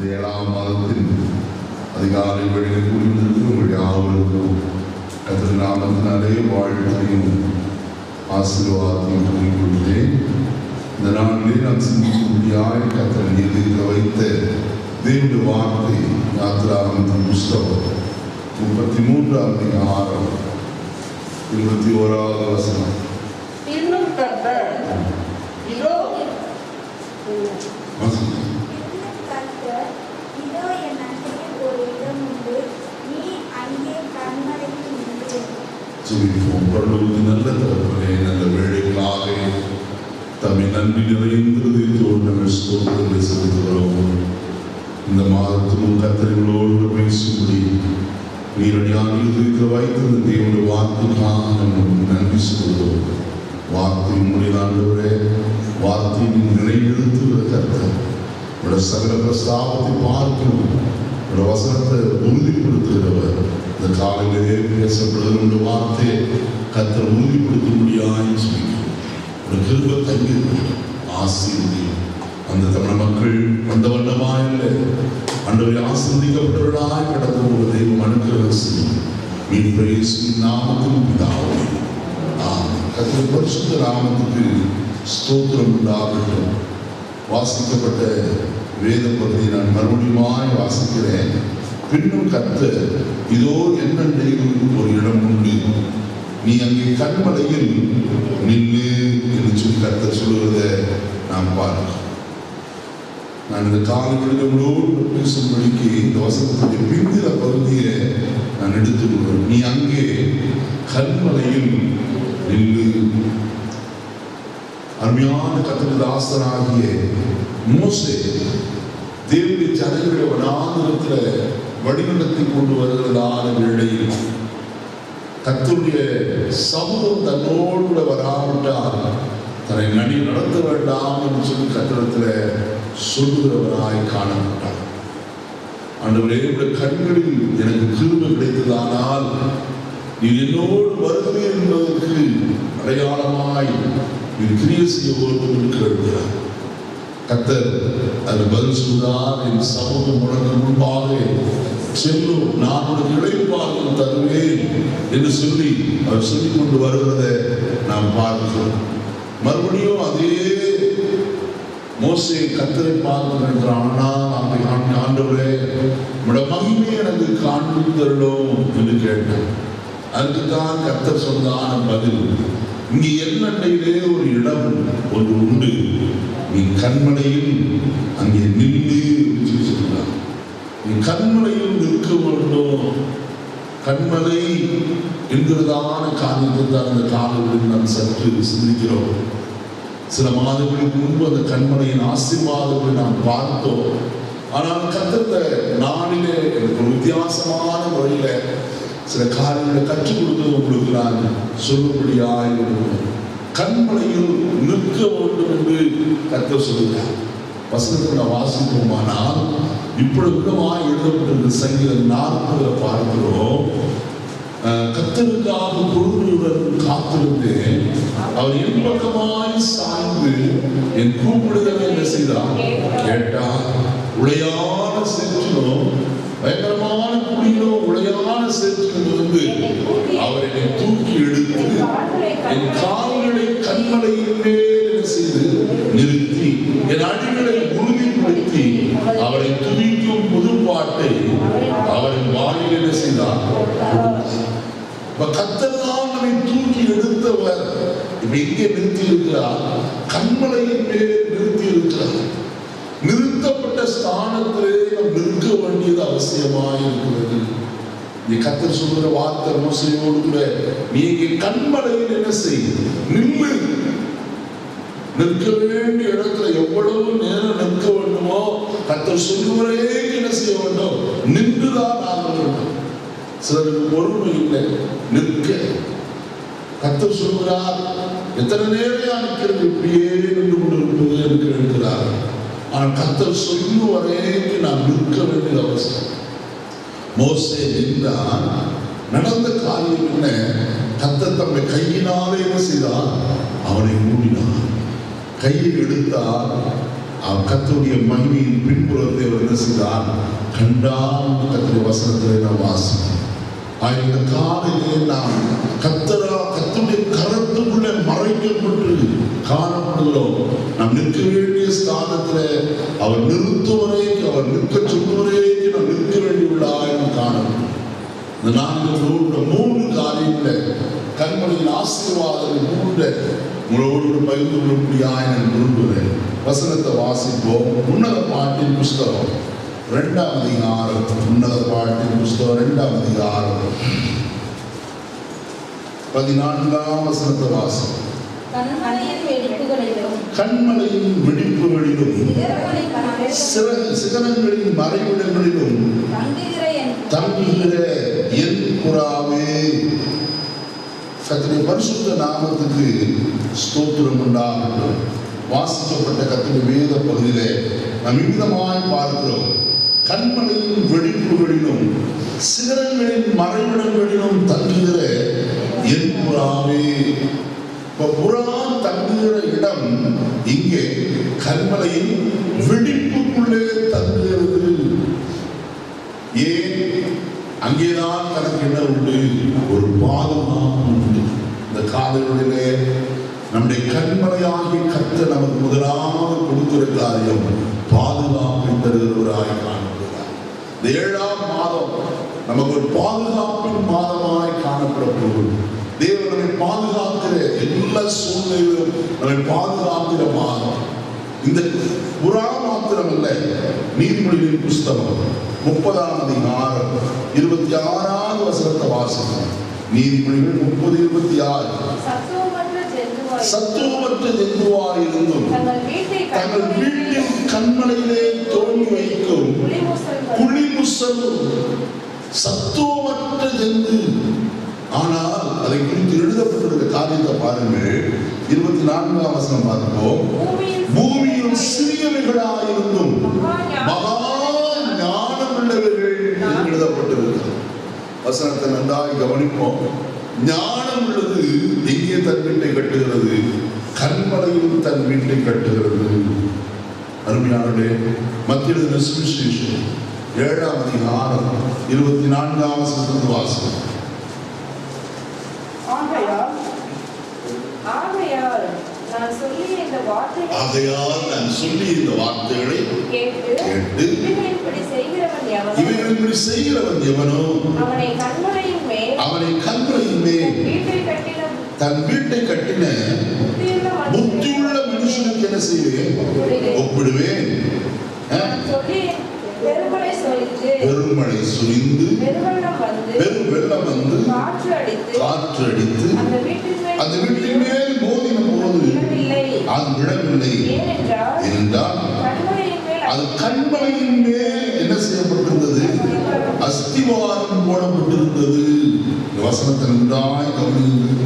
ஏழாம் மாதத்தின் அதிகாலை வேளையில் கூடியிருக்கும் உங்கள் யாவருக்கும் கர்த்தர் நாமத்தினாலே வாழ்க்கையும் ஆசீர்வாதத்தையும் கூறிக்கொள்கிறேன். இந்த நாளிலே நாம் சிந்திக்கும்படியாய் கர்த்தர் எதிர்க்க வைத்த தேவனுடைய வார்த்தை யாத்திராகமத்தின் புஸ்தகம் 33ஆம் அதிகாரம் 21வது வசனம். இன்னும் கர்த்தர் இதோ என் அண்டையில் ஒரு இடம் உண்டு, நீ அங்கே கண்மலையில் நின்று. பரலோகத்தின் நல்ல தகப்பனே, நல்ல வேளைக்காக தம்மை நன்றி நிறைந்ததோடு நாங்கள் ஸ்தோத்திரங்களை செலுத்துகிறோம். இந்த மாதத்திலும் கர்த்தர்களோடு பேசும்படி நீரடியாக இருக்கிற வைத்திருந்த தேவனுடைய வார்த்தைக்காக நம்ம நன்றி சொல்கிறோம். வார்த்தை உங்களுடைய ஆண்டவரே, வார்த்தையை நிறைவேற்றுகிற கர்த்தர் உடைய சகல பிரஸ்தாபத்தை பார்க்கணும், உடைய வசனத்தை உறுதிப்படுத்துகிறவர். இந்த காலையிலே பேசப்படுகிற வார்த்தையை கர்த்தர் உறுதிப்படுத்த முடியாது சொல்லிக்கிறோம். ஒரு கிருபை தங்கி ஆசீர்வதியும். அந்த தமிழ் மக்கள் வந்த வண்ணமாயில்லை ஆண்டவரை ஆசீர்வதிக்கப்பட்டவர்களாய் கடந்து போகிற தெய்வம் அனுக்கிரகம் மீன் நாமத்தின் பிதாவே ஆமென். கர்த்தர் பரிசுத்த நாமத்துக்கு ஸ்தோத்திரம் உண்டாகட்டும். வாசிக்கப்பட்ட வேத பகுதியை நான் மறுபடியும் வாசிக்கிறேன். பின்னும் கர்த்தர் இதோ என்னென்றையும் ஒரு இடம் உண்டு, நீ அங்கே கண்மலையில் நின்று என்று சொல்லி கர்த்தர் சொல்லுவதை நாம் பார்க்கிறோம். நான் இந்த காலவெளிகளோடு பேசும்படிக்கு இந்த வசனத்துடைய பிந்திர பகுதியை நான் எடுத்துக்கொள்கிறேன். நீ அங்கே கண்மலையில் நின்று. அருமையான கர்த்தருடைய தாசனாகிய மோசே தேவனுடைய ஜனங்களை வனாந்திரத்தில் வழிநடத்தி கொண்டு வருகிறதான வேளையில் கர்த்தருடைய சமூகம் தன்னோடு வராவிட்டால் தன்னை நடத்த வேண்டாம் என்று சொல்லி கர்த்தரிடத்தில் சொல்லுகிறவராய் காணப்பட்டார். ஆண்டவரே, உடைய கண்களில் எனக்கு கிருபை கிடைத்ததானால் நீர் என்னோடு வருகிறீர் என்பதற்கு அடையாளமாய் நீர் கிரியை செய்ய வேண்டும் என்று கேட்கிறார். கர்த்தர் அது பதில் சொல்றார், என் சமூகம் உனக்கு முன்பாக செல்லும், நான் உனக்கு இளைப்பாறுதல் தருவேன் என்று சொல்லி அவர் சொல்லிக் கொண்டு வருகிறதை நாம் பார்க்கிறோம். மறுபடியும் அதே மோசே கர்த்தரை பார்க்கிறான். ஆண்டவரே, உடைய மகிமை எனக்கு காண்பித்தருளும் என்று கேட்டார். அதுக்குதான் கர்த்தர் சொன்னான பதில், இங்கே என்னண்டையிலே ஒரு இடம் ஒன்று உண்டு, நீ கண்மலையில் அங்கே நின்று சொல்றார். நீ கண்மலையில் நிற்க வேண்டும். கண்மலை என்கிறதான காரியத்தை தான் அந்த காலங்களில் நாம் சற்று சிந்திக்கிறோம். சில மாதங்களுக்கு முன்பு அந்த கண்மலையின் ஆசீர்வாதங்களை நாம் பார்த்தோம். ஆனால் கர்த்தர் நாளிலே எனக்கு ஒரு வித்தியாசமான முறையில சில காரியங்களை கற்றுக் கொடுத்தது உங்களுக்கு நான் சொல்லும்படியாய் கண்மலையில் நிற்க வேண்டும் என்று கர்த்தர் சொல்லுகிறார். வசனத்தை நான் வாசிப்போமானால் இப்பொழுது விதமாக எழுதப்பட்டிருக்கிற சங்கீதம் 40 பார்க்கிறோம். கர்த்தருக்காக பொறுமையுடன் காத்திருந்தேன், அவர் என் பக்கமாய் சாய்ந்து என் கூப்பிடுதலை என்ன செய்தார் கேட்டார். உளையான சேற்றிலும் பயங்கரமான குடியிலும் உளையான சேற்றிலிருந்து அவர் என்னை தூக்கி எடுத்து என் கால்களை கண்மலையின் மேல் என்ன செய்து நிறுத்தி என் அடிகளை உறுதிப்படுத்தி அவரை துதிக்கும் புதுப்பாட்டை அவரின் வாயில் என்ன செய்தார். கர்த்தர் தான் நம்மை தூக்கி எடுத்தவர். இப்ப எங்கே நிறுத்தி இருக்கிறார்? கண்மலையின் மேல் நிறுத்தி இருக்கிறார். நிறுத்தப்பட்ட ஸ்தானத்திலே நாம் நிற்க வேண்டியது அவசியமாய் இருக்கிறது. கர்த்தர் சொல்கிற வார்த்தை மோசையோடு கூட, நீ கண்மலையில் என்ன செய், நின்று. நிற்க வேண்டிய இடத்துல எவ்வளவு நேரம் நிற்க வேண்டுமோ கர்த்தர் சொல்லுவரே என்ன செய்ய வேண்டும், நின்றுதான் ஆக வேண்டும். சிலருக்கு பொறுமை இல்லை, நிற்க. கர்த்தர் சொல்கிறார், எத்தனை நேரம் நிற்கிறது, இப்படியே நின்று கொண்டிருப்பது என்று கேட்கிறார். ஆனால் கர்த்தர் சொல்லும் வரைக்கும் நாம் நிற்க வேண்டியது அவசியம். மோசே நின்றான். நடந்த காரியம் என்ன? கர்த்தர் தம்மை கையினாலே என்ன செய்தார், அவனை மூடினார். கையை எடுத்தார். கர்த்தருடைய மகிமையின் பின்புறத்தை அவர் என்ன செய்தார்? கண்டால் கர்த்தருடைய வசனத்தை நாம் வாசிக்கிறோம். இந்த காலையிலே நாம் கர்த்தருடைய கரத்துக்குள்ளே மறைக்கப்பட்டு காணப்படுகிறோம். நாம் நிற்க வேண்டிய ஸ்தானத்தில் அவர் நிறுத்துவரை, அவர் நிற்க சொல்லுவரைக்கு நாம் நிற்க வேண்டியுள்ளாய் நாம் காணப்படும். இந்த 3 காரியங்களை கண்மணியின் ஆசீர்வாதங்கள் 3 உங்களோடு பகிர்ந்து கொள்ளக்கூடியாய் நான் விரும்புகிறேன். வசனத்தை வாசிப்போம். உன்னத பாட்டின் புஸ்தகம் 2ஆம் அதிகாரம். உன்னத பாட்டின் புஸ்தகம் 2ஆம் அதிகாரம் 14ஆம் வசனத்தை வாசிப்போம். கண்மலையின் வெடிப்புகளிலும் சிகரங்களின் மறைவிடங்களிலும் தங்குகிற என் புறாவே. கர்த்தருடைய பரிசுத்த நாமத்துக்கு ஸ்தோத்திரம் உண்டாகட்டும். வாசிக்கப்பட்ட கர்த்தருடைய வேத பகுதியிலே நாம் இவ்விதமாய் பார்க்கிறோம். கண்மலையின் வெடிப்புகளிலும் சிகரங்களின் மறைவிடங்களிலும் தங்குகிற என் புறாவே. புறா தங்குகிற இடம் இங்கே கண்மலையின் வெடிப்புக்குள்ளே தங்குகிறது. ஏன்? அங்கேதான் தனக்கு என்ன உண்டு? ஒரு பாதுகாப்பு உண்டு. இந்த காலையிலே நம்முடைய கண்மலையாகிய கர்த்தர் நமக்கு முதலாவது கொடுக்கிற காரியம் பாதுகாப்பை தருகிறவராய் காணப்படுகிறார். இந்த 7ஆம் மாதம் நமக்கு ஒரு பாதுகாப்பின் மாதமாய் காணப்பட போகும். தேவன் நம்மை பாதுகாக்கிற எல்லா சூழ்நிலையிலும் நம்மை பாதுகாக்கிற மாதம். இந்த புறா மாத்திரமல்ல, நீதிமொழிகளின் புஸ்தகம் 30ஆம் அதிகாரம் 26ஆவது வசனத்தை வாசிக்கிறோம். நீதிமொழிகள் 30:26. சத்துவமற்ற ஜந்துவாயிருந்தும் தங்கள் வீட்டின் கண்மலையிலே தோண்டி வைக்கும் புலிமுசல் சத்துவமற்ற ஜந்து. ஆனால் அதை குறித்து எழுதப்பட்டிருக்கிற காரியத்தை பாருங்கள். 24ஆம் வசனம் பார்ப்போம். பூமியில் சிறியவைகளாயிருந்தும் மகா ஞானம் உள்ளவர்கள் எழுதப்பட்டிருக்கிறது. வசனத்தை நன்றாய் கவனிப்போம். ஞானம் உள்ளது எங்கே தன் வீட்டை கட்டுகிறது? கண்மலையில் தன் வீட்டை கட்டுகிறது. அருமையானவர்களே, மத்திய சுவிசேஷம் 7ஆம் அதிகாரம் 24ஆம் வசனத்திலிருந்து வாசிக்கிறோம். ஆகையால் நான் சொல்லிய இந்த வார்த்தைகளை கேட்டு இவைகளின்படி செய்கிறவன் எவனோ அவனை கண்மலையின் மேல் தன் வீட்டை கட்டின புத்தியுள்ள மனுஷனுக்கு என்ன செய்வேன்? ஒப்பிடுவேன். பெருமழை சுரிந்து பெருவெள்ளம் வந்து காற்று அடித்து அந்த வீட்டின் மேல் மோதின போது அது விழவில்லை. ஏனென்றால் அது கண்மலையின் மேல் என்ன செய்யப்பட்டிருந்தது? அஸ்திவாரம் போடப்பட்டிருந்தது. வசனத்தை நன்றாய் கவனியுங்கள்.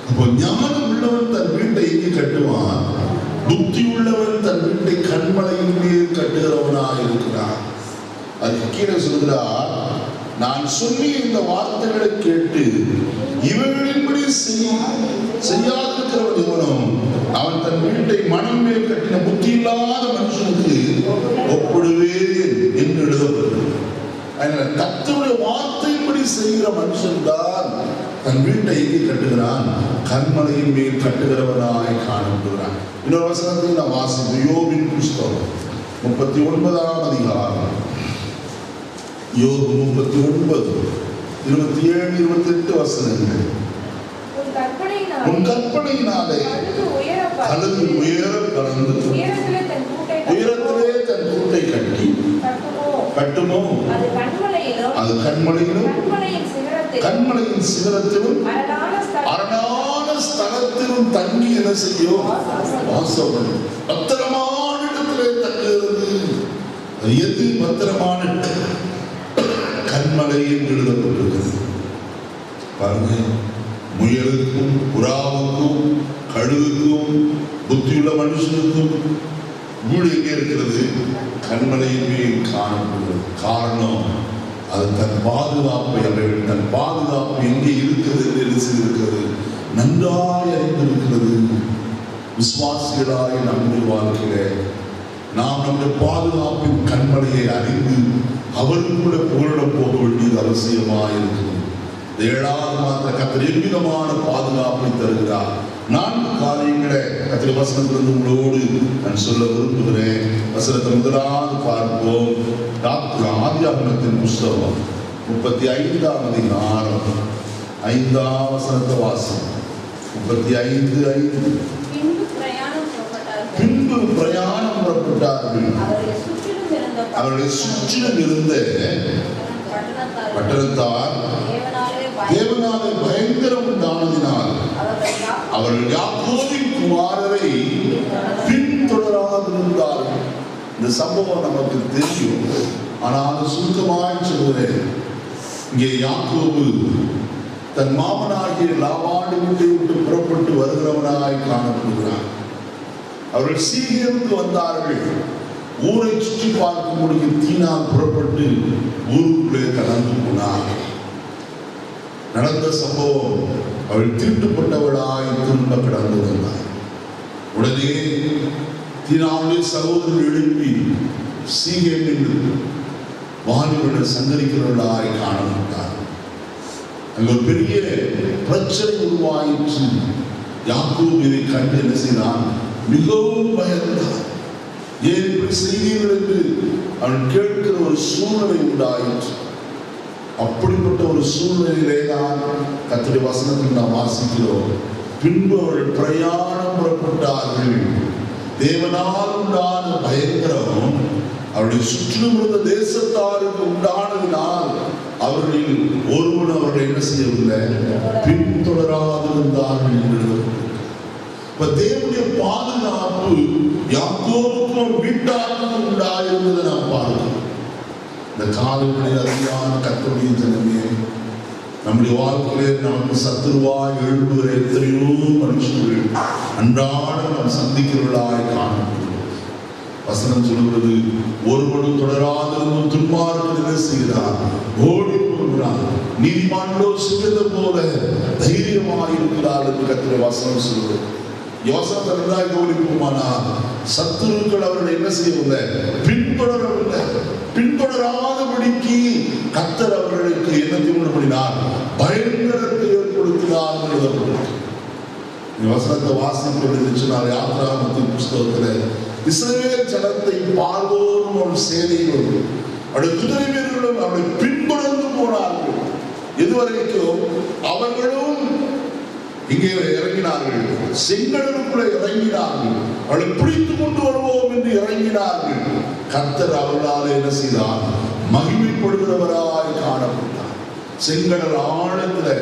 அப்போ ஞானம் உள்ளவன் தன் வீட்டை எங்கே கட்டுவான்? புத்தி உள்ளவன் தன் வீட்டை கண்மலையின் மேல் கட்டுகிறவனாய் இருக்கிறான். அது கீழே சொல்கிறார், நான் சொல்லி இந்த வார்த்தைகளை கேட்டு இவர்களின்படி செய்யாதிருக்கிறவன் எவனோ அவன் தன் வீட்டை மணல் மேல் கட்டின புத்தி இல்லாத மனுஷனுக்கு ஒப்பிடுவேன் என்று எழுதப்பட்டது. அதனால கர்த்தருடைய வார்த்தையின்படி செய்கிற மனுஷன் தான் தன் வீட்டை எங்கே கட்டுகிறான்? கண்மலையின் மேல் கட்டுகிறவனாய் காணப்படுகிறான். இன்னொரு வசனத்தை நான் வாசிப்போம். யோபின் புஸ்தகம் 39ஆம் அதிகாரம். யோபு 39 27 28 வசனங்கள். உன் கற்பனையினாலே கழுகு உயர பறந்து உயரத்திலே தன் கூட்டை கட்டுமோ அது கண்மலையிலும் கண்மலையின் சிகரத்திலும் அரணான ஸ்தலத்திலும் தங்கி என்ன செய்யும்? வாசப்படும். பத்திரமான இடத்திலே தங்குகிறது. எது பத்திரமான? கண்மலை என்று எழுதப்பட்டிருக்கிறது. பாருங்க, முயலுக்கும் புறாவுக்கும் கழுகுக்கும் புத்தியுள்ள மனுஷனுக்கும் வீடு எங்கே இருக்கிறது? கண்மலையின் மேல் காணப்படுகிறது. காரணம், அது தன் பாதுகாப்பை அடையும். தன் பாதுகாப்பு எங்கே இருக்கிறது என்று எழுதியிருக்கிறது. நன்றாய் அறிந்திருக்கிறது. விசுவாசிகளாய் நம்முடைய வாழ்க்கையில நாம் நம்முடைய பாதுகாப்பின் கண்மலையை அறிந்து அவருக்குள்ள புகழிடம் போக வேண்டியது அவசியமாக இருக்கிறது. 7வது மாதத்தில் கர்த்தர் எவ்விதமான பாதுகாப்பை தருகிறார். 4 காரியங்களை கர்த்தருடைய வசனத்திலிருந்து உங்களோடு நான் சொல்ல விரும்புகிறேன். வசனத்தை முதலாவது பார்ப்போம். ஆதியாகமத்தின் புஸ்தகம் 35ஆம் அதிகாரம் 5ஆம் வசனத்தை வாசிப்போம். 35:5. பின்பு பிரயாணம் புறப்பட்டார்கள். அவர்களை சுற்றிலும் இருந்த பட்டணத்தார் தேவனாலே பயங்கரம் உண்டானதினால் அவர்கள் யாக்கோபின் குமாரரை பின்தொடராதிருந்தார்கள். இந்த சம்பவம் நமக்கு தெரியும், ஆனால் சுருக்கமாய் சொல்கிறேன். இங்கே யாக்கோபு தன் மாமனாகிய லாபானை விட்டு புறப்பட்டு வருகிறவனாய் காணப்படுகிறார். அவர்கள் சீகேமுக்கு வந்தார்கள். ஊரை சுற்றி பார்க்கும்படி தீனால் புறப்பட்டு ஊருக்குள்ளே கடந்து போனார்கள். நடந்த சம்பவம், அவள் தீட்டுப்பட்டவளாய் திரும்ப கடந்து வந்தார். உடனே தீனாவுடைய சகோதரர் எழுப்பி சீகேமில் வாலிபர்களை சங்கரிக்கிறவர்களாய் காணப்பட்டார். அங்கு ஒரு பெரிய பிரச்சனை உருவாயிற்று. யாக்கோபு இதை கண்டு என்ன செய்தான்? மிகவும் பயந்தார். ஏன் இப்படி செய்தீர்கள் என்று அவன் கேட்கிற ஒரு சூழ்நிலை உண்டாயிற்று. அப்படிப்பட்ட ஒரு சூழ்நிலையிலே தான் கர்த்தருடைய வசனத்தில் நாம் வாசிக்கிறோம். பின்பு அவர்கள் பிரயாணம் புறப்பட்டார்கள். தேவனால் உண்டான பயங்கரம் அவருடைய சுற்றிலும் இருந்த தேசத்தாருக்கு உண்டானதினால் அவர்களில் ஒருவன் அவர்கள் என்ன செய்யவில்லை, பின்தொடராதிருந்தார்கள் என்று. தேவனுடைய பாதுகாப்பு யாக்கோபுக்கும் வீட்டாருக்கும் உண்டாயிருந்ததை நாம் பார்க்கிறோம். இந்த காலங்களில் அதிகமான கர்த்தருடைய ஜனமே, நம்முடைய வாழ்க்கையிலே நமக்கு சத்துருவாய் எழும்புகிற எத்தனையோ மனுஷர்கள் அன்றாடம் நாம் சந்திக்கிறவர்களாய் காணப்படுகிறோம். வசனம் சொல்கிறது, ஒருவனும் தொடராதிருந்தும் துன்மார்க்கன் என்ன செய்கிறார்? ஓடி போகிறார். நீதிமான்களோ சிங்கத்தை போல தைரியமாக இருக்கிறார் என்று கர்த்தருடைய வசனம் சொல்கிறது. யோசனை நன்றாக கவனிப்போமானால் சத்துருக்கள் அவர்கள் என்ன செய்யவில்லை, பின்தொடரவில்லை. பின்தொடராதபடிக்கு கர்த்தர் அவர்களுக்கு என்னத்தை உணர்த்தினார்? பயங்கரத்தை ஏற்படுத்தினார் என்று வசனத்தை வாசிப்பது யாத்ராகமத்தின் புஸ்தகத்தில் இஸ்ரவேல் ஜனத்தை பார்வோரும் அவள் சேனைகளும் அவருடைய குதிரை வீரர்களும் அவளை பின்தொடர்ந்து போனார்கள். எதுவரைக்கும் அவர்களும் இங்கே இறங்கினார்கள், செங்கடலுக்குள்ளே இறங்கினார்கள், அவளை பிடித்து கொண்டு வருவோம் என்று இறங்கினார்கள். கர்த்தர் அவர்களால் என்ன செய்தார்? மகிமைப்படுகிறவராய் காணப்பட்டார். செங்கடல் ஆழத்தில்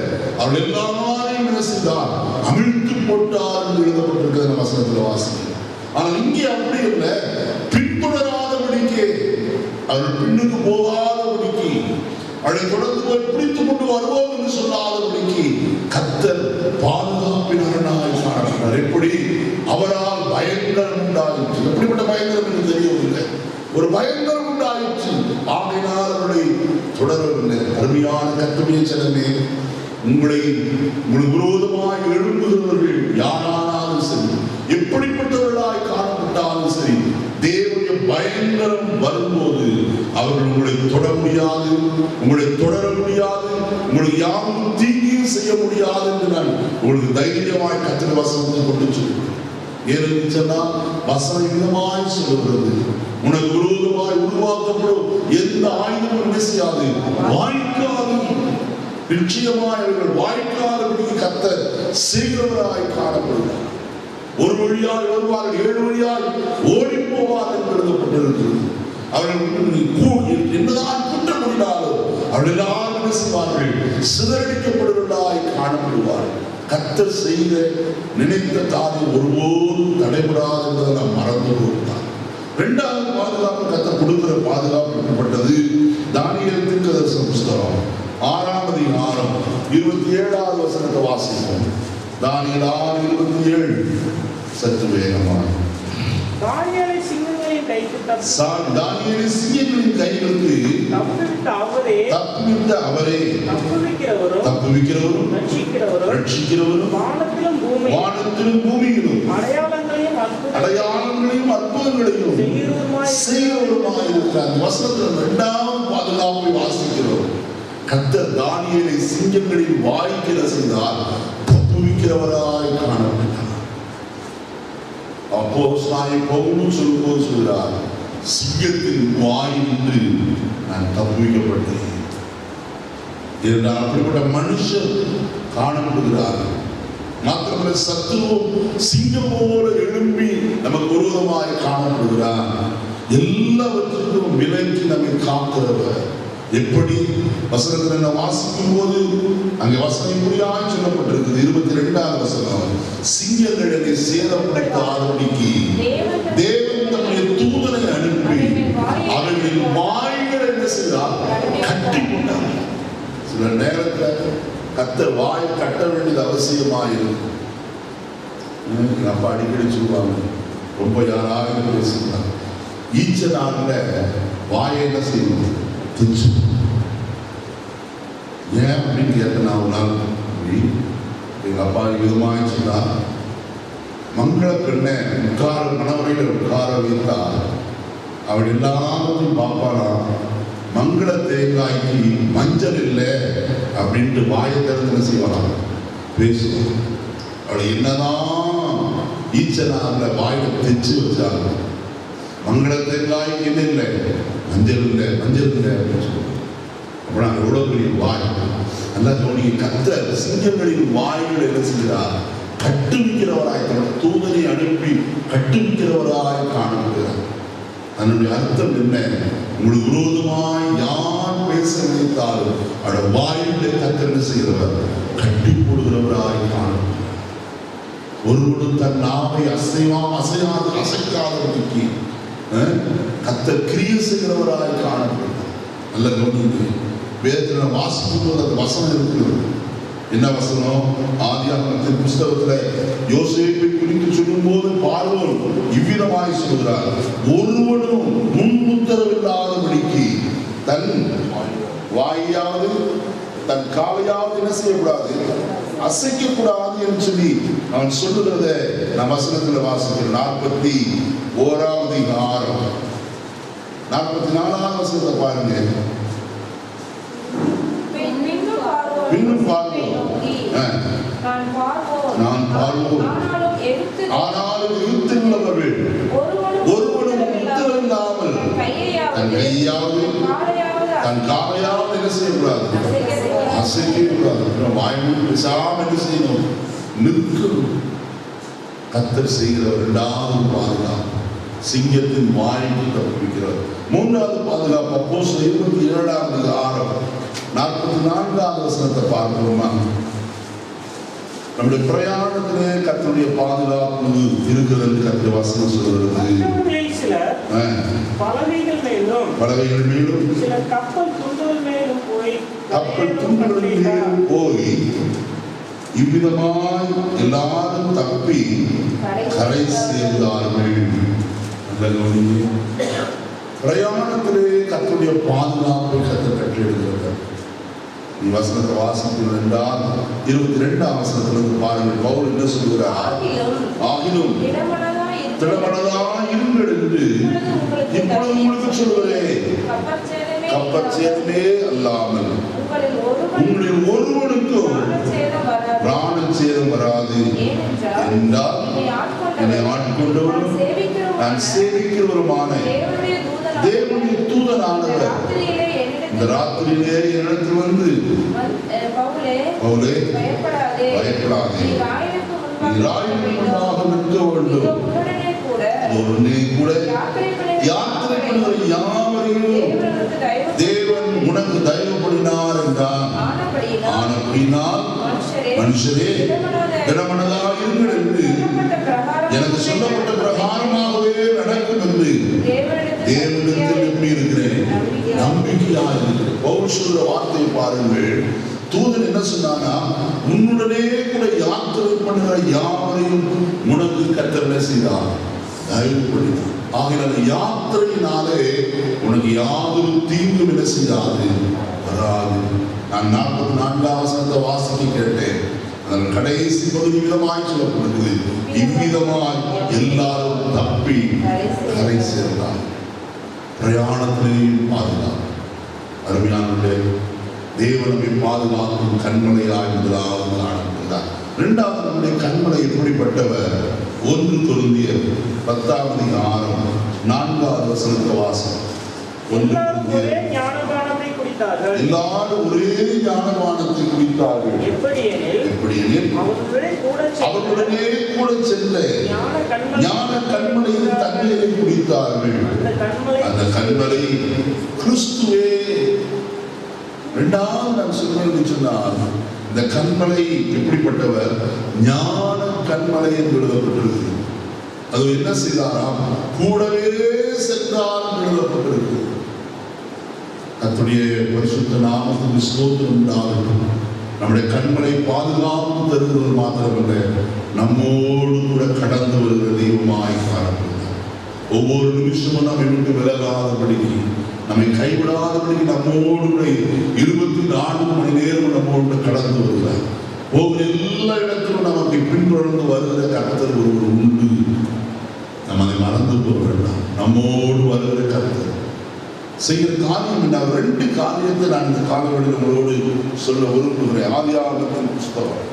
அவள் எல்லாரையும் என்ன செய்தார்? அமிழ்த்து போட்டார் என்று எழுதப்பட்டிருக்கிற வசனத்தில் வாசிக்கிறோம். ஆனால் இங்கே அப்படி இல்லை. பின்தொடராதபடிக்கு, அவர்கள் பின்னுக்கு போகாதபடிக்கு, அவளை தொடர்ந்து போய் பிடித்து கொண்டு வருவோம் என்று சொல்லாதபடிக்கு கர்த்தர் பாதுகாப்பினாய் காணப்பட்டார். எப்படி? அவரால் பயங்கரம் உண்டாயிற்று. எப்படிப்பட்ட பயங்கரம் என்று தெரியவில்லை, ஒரு பயங்கரம் உண்டாயிற்று. ஆகையினால் அவர்களை தொடரவில்லை. அருமையான கர்த்தருடைய ஜனமே, உங்களுக்கு விரோதமாய் எழும்புகிறவர்கள் யாரானாலும் சரி, எப்படிப்பட்டவர்களாய் காணப்பட்டாலும் சரி, தேவனுடைய பயங்கரம் வரும்போது அவர்கள் உங்களை தொட முடியாது, உங்களை தொடர முடியாது, உங்களுக்கு யாரும் தீங்கியும் செய்ய முடியாது என்று நான் உங்களுக்கு தைரியமாய் கர்த்தருடைய வசனத்தை கொண்டு சொல்கிறேன். ஏனென்று சொன்னால் வசனம் விதமாய் சொல்லுகிறது, உனக்கு விரோதமாய் உருவாக்கப்படும் எந்த ஆயுதமும் என்ன செய்யாது, வாய்க்காது. நிச்சயமாய் அவர்கள் வாய்க்காதபடிக்கு கர்த்தர் செய்கிறவராய் காணப்படுகிறார். ஒரு வழியாய் வருவார்கள், 7 வழியாய் ஓடி போவார் என்று எழுதப்பட்டிருக்கிறது. அவர்கள் என்னதான் குற்றம் கொண்டாலும் அவர்கள் எல்லாரும் என்ன செய்வார்கள்? சிதறடிக்கப்படுவதாய் காணப்படுவார்கள். கர்த்தர் செய்த நினைத்த காரியம் ஒருபோதும் தடைபடாது என்பதை நாம் மறந்து போகிறார். 2வது பாதுகாப்பு கர்த்தர் கொடுக்கிற பாதுகாப்பு எப்படிப்பட்டது? தானியேல் தீர்க்கதரிசன புஸ்தகம் 6ஆம் அதிகாரம் 27வது வசனத்தை வாசிப்போம். தானியேல் 6:27. சற்று வேகமாக. தானியேலை சிங்கங்களின் கைகளுக்கு தப்புவித்த அவரே தப்புவிக்கிறவரும் ரட்சிக்கிறவரும் வானத்திலும் பூமியிலும் அடையாளங்களையும் அற்புதங்களையும் அற்புதங்களையும் செய்கிறவருமாய் இருக்கிறார். வசனத்தில் 2ஆம் பாதுகாப்பை வாசிக்கிறோம். கர்த்தர் தானியேலை சிங்கங்களின் வாய்க்கிற செய்தார், தப்புவிக்கிறவராய் காணப்பட்டார். அப்போஸ்தலனாகிய பவுலும் சொல்லும்போது சொல்கிறார், சிங்கத்தின் வாயிலிருந்து நான் தப்புவிக்கப்பட்டேன் என்றால் அப்படிப்பட்ட மனுஷர் காணப்படுகிறார். மாத்திரமல்ல, சத்துருவும் சிங்கம் போல எழும்பி நமக்கு விரோதமாய் காணப்படுகிறார். எல்லாவற்றிற்கும் விலக்கி நம்மை காக்கிறவர். எப்படி வசனத்தில் நான் வாசிக்கும் போது அங்கே வசனம் இப்படியாய் சொல்லப்பட்டிருக்குது. 22ஆம் வசனம், சிங்கங்களை சேதப்படுத்தாதபடிக்கு தேவன் தம்முடைய தூதனை அனுப்பி அவர்களின் வாய்களை என்ன செய்தார்? கட்டி கொண்டார். சில நேரத்தில் கர்த்தர் வாய் கட்ட வேண்டியது அவசியமாயிருக்கும். அப்பா அடிக்கடி சொல்லுவாங்க, ரொம்ப யாராவது பேசுகிறாங்க, ஈச்ச நாளில் வாயை என்ன செய்யணும்? திச்சு. ஏன் அப்படின்னு கேட்ட நான் ஒரு நாள் எங்கள் அப்பா விதமாக சொன்னா, மங்கள பெண்ணை உட்கார மணவரையில் உட்கார வைத்தால் அவள் எல்லாத்தையும் பார்ப்பானா, மங்கள தேங்காய்க்கு மஞ்சள் இல்லை அப்படின்ட்டு வாயை திறந்து என்ன செய்வானா? பேசுவான். அவள் என்னதான் ஈச்சனால வாயை தைச்சு வச்சாங்க, மங்கள தேங்காய்க்கு என்ன இல்லை? மஞ்சள் இல்லை, மஞ்சள் இல்லை அப்படின்னு சொல்லுவாங்க. அப்போ நாங்கள் எவ்வளோ பெரிய வாய்! நல்லா கவனிங்க, கர்த்தர் சிங்கங்களின் வாய்களை என்ன செய்கிறார்? கட்டுவிக்கிறவராய், தன்னுடைய தூதனை அனுப்பி கட்டுவிக்கிறவராய் காணப்படுகிறார். அதனுடைய அர்த்தம் என்ன? உங்களுக்கு விரோதமாய் யார் பேச நினைத்தாலும் அவருடைய வாயிலே கர்த்தர் என்ன செய்கிறவர்? கட்டி போடுகிறவராய் காணப்படுகிறார். ஒருவனும் தன் நாவை அசைக்காதபடிக்கு கர்த்தர் கிரியை செய்கிறவராய் காணப்படுகிறார். நல்ல கவனிங்க, வேதத்தில் வாசிக்கும் போது அந்த வசனம் இருக்கிறது. என்ன வசனம்? ஆதியாகமத்தின் புஸ்தகத்தில் யோசேப்பை குறித்து சொல்லும் போது பார்வோன் இவ்விதமாய் சொல்கிறார், ஒருவனும் முன் உத்தரவில்லாதபடிக்கு தன் வாயாவது தன் காலையாவது என்ன செய்யக்கூடாது? அசைக்கக்கூடாது என்று சொல்லி அவன் சொல்லுகிறத நம் வசனத்தில் வாசிக்கிறோம். 41ஆம் அதிகாரம் 44ஆம் வசனத்தை பாருங்க. பின்னும் பார்வோம், நான் பார்வோம், ஆனாலும் எதிர்த்துள்ளவர்கள் ஒருவனும் உத்தரவில்லாமல் தன் கையாவது தன் காலையாவது என்ன செய்யக்கூடாது? அசைக்கக்கூடாது. வாய்மொழி பேசாமல் என்ன செய்யணும்? நிற்கணும். கர்த்தர் செய்கிற 2வது பாதுகாப்பு, சிங்கத்தின் வாய்க்கு தப்பிக்கிறார். 3வது பாதுகாப்பு அப்போஸ்தலர் 27ஆம் அதிகாரம் 44ஆம் வசனத்தை பார்க்கிறோமா? நம்முடைய பிரயாணத்திலே கர்த்தருடைய பாதுகாப்பு இருக்கிறது. கர்த்தர் வசனம் சொல்கிறது, பலகைகள் மேலும் சிலர் கப்பல் துண்டுகள் மேலும் போய் இவ்விதமாய் எல்லாரும் தப்பி கரை சேர்ந்தார்கள். பிரயாணத்திலே கர்த்தருடைய பாதுகாப்பை கர்த்தர் கட்டளையிடுகிறார். வசனத்தை வாசிக்கிறோம் என்றால் 22ஆம் வசனத்திலிருந்து பாருங்கள். பவுல் என்ன சொல்கிறார்? ஆகிலும் திடமனதாய் இருங்கள் என்று இப்பொழுது உங்களுக்கு சொல்கிறேன், கப்பற்சேதமே அல்லாமல் உங்களில் ஒருவனுக்கும் பிராணச்சேதம் வராது என்றால் என்னை ஆட்கொண்டவரும் நான் சேவிக்கிறவருமான தேவனுடைய தூதனானவர் இந்த ராத்திரியிலே என்னிடத்தில் வந்து, பவுலே பயப்படாதே, நீ ராயனுக்கு முன்பாக நிற்க வேண்டும், உடனே கூட யாத்திரை பண்ணுகிற யாவரையும் தேவன் உனக்கு தயவுபடினார் என்றான். ஆனபடியினால் மனுஷரே திடமனதாக இருங்கள் என்று எனக்கு சொல்லப்பட்ட பிரகாரமாகவே நடக்கும் என்று தேவனிடத்தில் எப்படி இருக்கிறேன்? நம்பிக்கையாக இருக்கிறேன். பவுல் சொல்ற வார்த்தையை பாருங்கள். தூதன் என்ன சொன்னானா? உன்னுடனே கூட யாத்திரை பண்ணுகிற யாவரையும் உனக்கு கர்த்தர் என்ன செய்தார்? தயவுபடினார். ஆகினால யாத்திரையினாலே உனக்கு யாதொரு தீங்கும் என்ன செய்யாது? வராது. நான் 44ஆம் வசனத்தை வாசிக்க கேட்டேன். அதன் கடைசி பகுதி விதமாய் சொல்லப்படுகிறது, இவ்விதமாய் எல்லாரும் தப்பி கரை சேர்ந்தார். பிரயாணத்திலேயும் பாதுகாப்பு. அருமையானவர்களே, தேவன் நம்மை பாதுகாக்கும் கண்மலையாய் முதலாவது காணப்படுகிறார். இரண்டாவது, நம்முடைய கண்மலை எப்படிப்பட்டவர்? 1 கொரிந்தியர் 10:4 வாசம். எல்லாரும் ஒரே ஞானபானத்தை குடித்தார்கள். எல்லாரும் ஒரே ஞானபானத்தை குடித்தார்கள். எப்படியெனில் அவர்களுடனே கூட சென்ற ஞான கண்மலையின் தண்ணீரை குடித்தார்கள். அந்த கண்மலை கிறிஸ்துவே. இரண்டாவது நான் சொல்றேன் சொன்னால், இந்த கண்மலை எப்படிப்பட்டவர்? ஞான கண்மலை என்று எழுதப்பட்டிருக்கு. அது என்ன செய்தாராம்? கூடவே சென்றார் என்று எழுதப்பட்டிருக்கு. கர்த்தருடைய பரிசுத்த நாமத்துக்கு ஸ்தோத்திரம் உண்டாகட்டும். நம்முடைய கண்மலை பாதுகாப்பு தருகிறது மாத்திரமல்ல, நம்மோடு கூட கடந்து வருகிற தெய்வமாய் காணப்படுகிறார். ஒவ்வொரு நிமிஷமும் நம்மை விட்டு விலகாதபடிக்கு, நம்மை கைவிடாதபடிக்கு நம்மோடு கூட 24 மணி நேரம் நம்மோடு கடந்து வருகிறார். ஒவ்வொரு எல்லா இடத்திலும் நமக்கு பின்தொடர்ந்து வருகிற கர்த்தர் ஒருவர் உண்டு. நம்ம அதை மறந்து போக வேண்டாம். நம்மோடு வருகிற கர்த்தர் செய்கிற காரியம் என்ன? 2 காரியத்தை நான் இந்த காலவெளியில் உங்களோடு சொல்ல விரும்புகிறேன். ஆதியாகமத்தின் புஸ்தகம்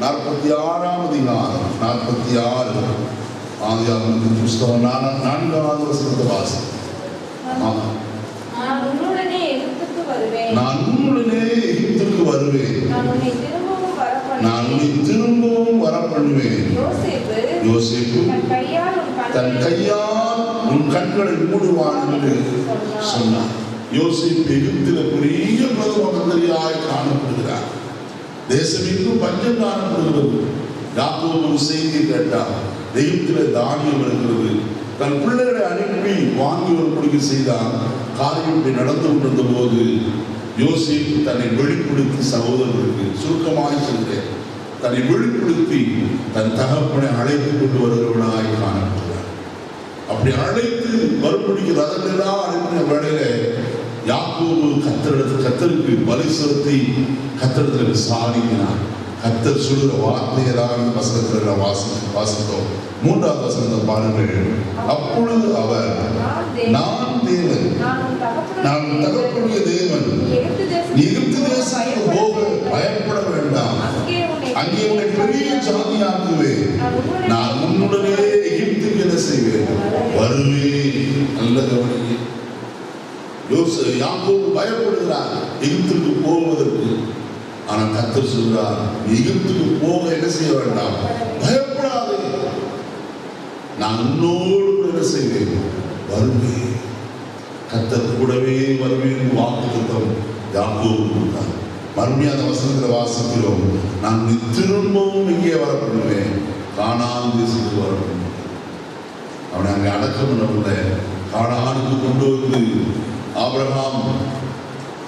46ஆம் அதிகாரம் 46. ஆதியாகமத்தின் புஸ்தகம் 4வது வசனத்தை வாசி. நான் உன்னுடனே எகிப்துக்கு வருவேன். நான் உன்னை திரும்பவும் வரப்பண்ணுவேன். யோசேப்பு தன் கையால் உன் கண்களை மூடுவான் என்று சொன்னார். யோசேப்பு எகிப்தில பெரிய பிரதம மந்திரியாய் காணப்படுகிறார். தேசம் எங்கும் பஞ்சம் காணப்படுகிறது. யாக்கோபு ஒரு செய்தி கேட்டார், எகிப்தில தானியம் இருக்கிறது. தன் பிள்ளைகளை அனுப்பி வாங்கி வரும்படி செய்தார். காரியம் நடந்து கொண்டிருந்த போது யோசேப்பு தன்னை வெளிப்படுத்தி சகோதரர்களுக்கு சுருக்கமாய் சொல்கிறேன், தன்னை வெளிப்படுத்தி தன் தகப்பனை அழைத்து கொண்டு வருகிறவனாய் காணப்படுகிறார். அப்படி அழைத்து மறுபடிக்கு ரதமெல்லாம் அனுப்பின வேளையில யாக்கோபு கர்த்தருக்கு பலி செலுத்தி கர்த்தரிடத்தில் விசாரிக்கிறார். கர்த்தர் சொல்லுகிற வார்த்தையெல்லாம் வசனத்தில் வாசித்தோம். 3வது வசனத்தை பாருங்கள். அப்பொழுது அவர், நான் தேவன், நான் தகப்பனுடைய தேவன், எகிப்து தேசத்துக்கு போக பயப்பட வேண்டாம், அங்கே உன்னை பெரிய ஜாதியாக்குவேன், நான் உன்னுடனே எகிப்துக்கு என்ன செய்வேன்? வருவேன். நல்ல கவனிங்க. யாக்கோபு பயப்படுகிறார் எகிப்துக்கு போவதற்கு. ஆனால் கர்த்தர் சொல்றார், எகிப்துக்கு போக என்ன செய்ய வேண்டாம், பயப்படாதே, நான் உன்னோடு என்ன செய்வேன்? வருவேன். கர்த்தர் கூடவே வருவேன் வாக்குத்தத்தம் யாக்கோபு கொடுத்தார். மறுமையான வசனத்தில் வாசிக்கிறோம், நான் திரும்பவும் இங்கே வரப்படுவேன், கானான் தேசத்துக்கு வரப்படுவேன். அவனை அங்கே அடக்கம் பண்ண கானானுக்கு கொண்டு வந்து ஆபிரகாம்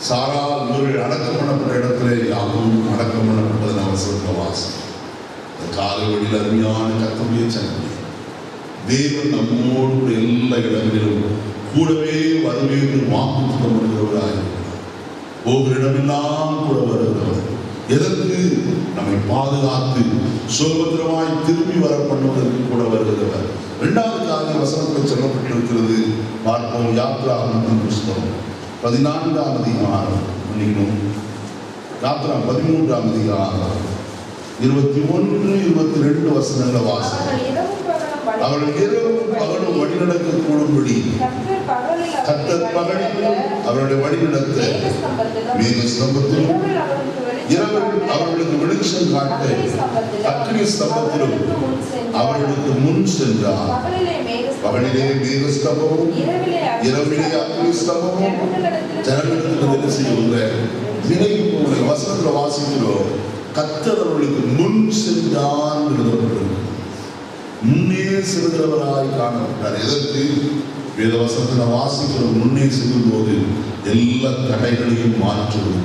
சாரா இவர்கள் அடக்கம் பண்ணப்பட்ட இடத்துல யாவும் அடக்கம் பண்ணப்பட்டது அவசரத்த வாசம். காலை வழியில் அருமையான கர்த்தருடைய சன்னதி. தேவன் நம்மோடு எல்லா இடங்களிலும் கூடவே வருவேன் வாக்குத்தத்தம் பண்ணுகிறவராய் ஒவ்வொரு இடமெல்லாம் கூட வருகிறவர். எதற்கு? நம்மை பாதுகாத்து சுபத்திரமாய் திரும்பி வர பண்ணுவதற்கு கூட வருகிறவர். 2வது காரியம் வசனத்தில் சொல்லப்பட்டிருக்கிறது. பார்ப்போம். யாத்ராகமத்தின் புஸ்தகம் 14ஆம் அதிகாரம், யாத்ரா 13ஆம் அதிகாரம் 21, 22 வசனங்களை வாசிக்கிறோம். அவர்கள் இரவும் பகலும் வழிநடக்க கூடும்படி கர்த்தர் பகலில் அவருடைய வழிநடத்த மேகஸ்தம்பத்திலும் இரவில் அவர்களுக்கு வெளிச்சம் காட்ட அக்னி ஸ்தம்பத்திலும் அவர்களுக்கு முன் சென்றார். பகலிலே மேகஸ்தம்பமும் இரவிலே அக்னி ஸ்தம்பமும் ஜனங்களுக்கு என்ன செய்யுங்க நினைவு வசனத்துல வாசிக்கிறோம். கர்த்தர் அவர்களுக்கு முன் சென்றார் எழுதப்பட்டிருக்கிறது. முன்னே செல்கிறவராய் காணப்பட்டார். எதற்கு? வேத வசனத்தில் வாசிக்கிறோம். முன்னே செல்லும் போது எல்லா தடைகளையும் மாற்றுவது,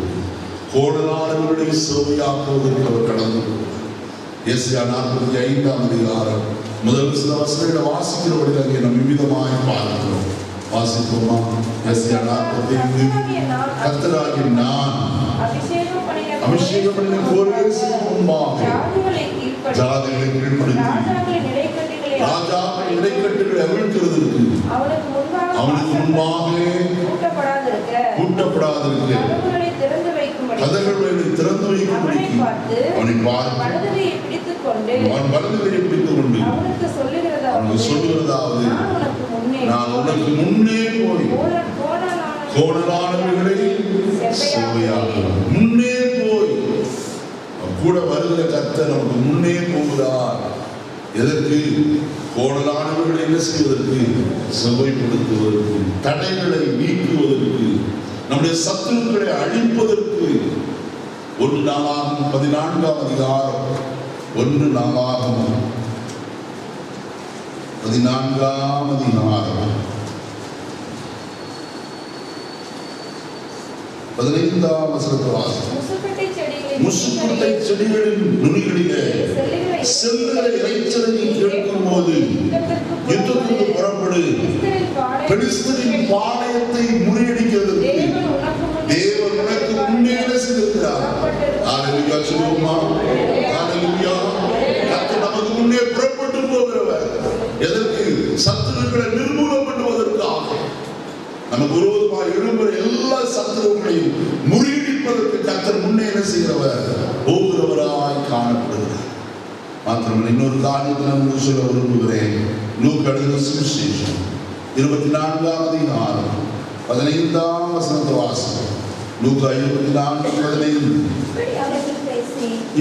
கோடலாளர்களுடைய சேவையாக்குவதற்கு அவர் கடந்து ஏசாயா 45ஆம் அதிகாரம் முதல் சில வசனங்களை வாசிக்கிறவர்கள் அங்கே நம் விதமாய் பார்க்கிறோம். வாசிப்போமா? எஸ்ஐயா 45 கர்த்தராகிய நான் அபிஷேகம் பண்ணின கோரேசுக்கு முன்பாக ஜாதிகளை கீழ்ப்படுத்தி ராஜாக்களின் இடைக்கட்டுகளை அவிழ்க்கிறதற்கு அவனுக்கு முன்பாக கூட்டப்படாதிருக்க கதவுகளை திறந்து வைக்கும்படி அவனை பார்த்து அவன் வலதுகையை பிடித்துக் கொண்டு அவனுக்கு சொல்லுகிறதாவது, நான் உனக்கு முன்னே போய் கோணலானவைகளை செவ்வையாக்குவேன். முன்னே போய் கூட வருகிற கர்த்தர் நமக்கு முன்னே போகிறார். எதற்கு? கோணலானவர்களை என்ன செய்வதற்கு? செவ்வைப்படுத்துவதற்கு, தடைகளை நீக்குவதற்கு, நம்முடைய சத்துருக்களை அழிப்பதற்கு. 1 நாளாகமம் 14ஆம் அதிகாரம் 1 நாளாகமம் 14ஆம் அதிகாரம் 15ஆம் வசனத்தை வாசிப்போம். முசுக்கட்டை செடிகளின் நுனிகளிலே செல்லுகிற இறைச்சலை நீ கேட்கும் போது யுத்தத்துக்கு புறப்படு. பெலிஸ்தரின் பாளையத்தை முறியடிக்கிறதற்கு தேவன் உனக்கு முன்னே செய்திருக்கிறார். ஹல்லேலூயா சொல்லுவோமா? ஹல்லேலூயா. கர்த்தர் நமக்கு முன்னே புறப்பட்டு போகிறவர். எதற்கு? சத்துருக்களை நிர்மூலம் பண்ணுவதற்காக. நமக்கு விரோதமாக எழும்புகிற எல்லா சத்துருக்களையும் முறியடிப்பதற்கு கர்த்தர் முன்னே என்ன செய்கிறவர்? போகிறவராய் காணப்படுகிறார். மாத்திரமல்ல, இன்னொரு காரியத்தை நான் சொல்ல விரும்புகிறேன். லூக்கா எழுதின சுவிசேஷம் 24ஆம் அதிகாரம் 15ஆம் வசனத்தை வாசிப்போம். லூக்கா 24:15.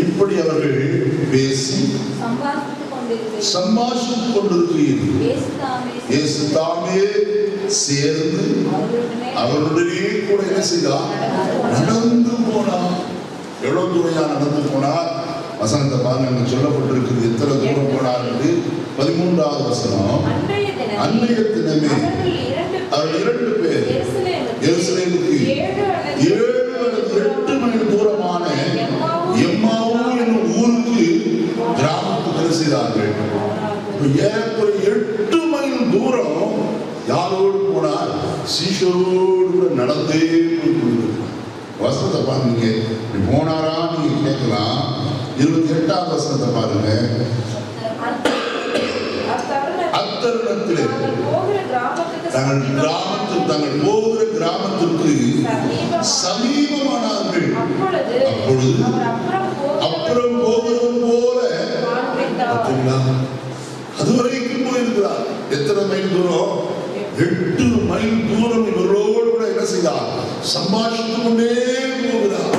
இப்படி அவர்கள் பேசி சம்பாஷித்துக் கொண்டிருக்கிறீர்கள். இயேசு தாமே சேர்ந்து அவருடனே கூட என்ன செய்தார்? நடந்து போனார். எவ்வளவு தூரம் நடந்து போனார்? வசனத்தை பாருங்க, சொல்லப்பட்டிருக்கிறது எத்தனை தூரம் போனார் என்று. 13ஆவது வசனம். அன்றைய தினமே அவர்கள் 2 பேர் எருசலேமுக்கு 7 அல்லது 8 மைல் தூரமான எம்மாவு என்னும் ஊருக்கு கிராமத்துக்கு செய்தார்கள். ஏறக்குறைய 8 மைல் தூரம் யாரோடு போனார்? சீஷரோடு நடந்தே போய். வசனத்தை பாருங்க, போனாரா நீங்க கேட்கலாம். 28ஆம் வசனத்தை பாருங்க. அத்தருணத்திலே தங்கள் போகிற கிராமத்திற்கு சமீபமானார்கள். அப்பொழுது அப்புறம் போகிறது போல அதுவரைக்கும் போயிருக்கிறார். எத்தனை மைல் தூரம்? 8 மைல் தூரம் இவரோடு கூட என்ன செய்தார்? சம்பாஷித்துக் கொண்டே போகிறார்.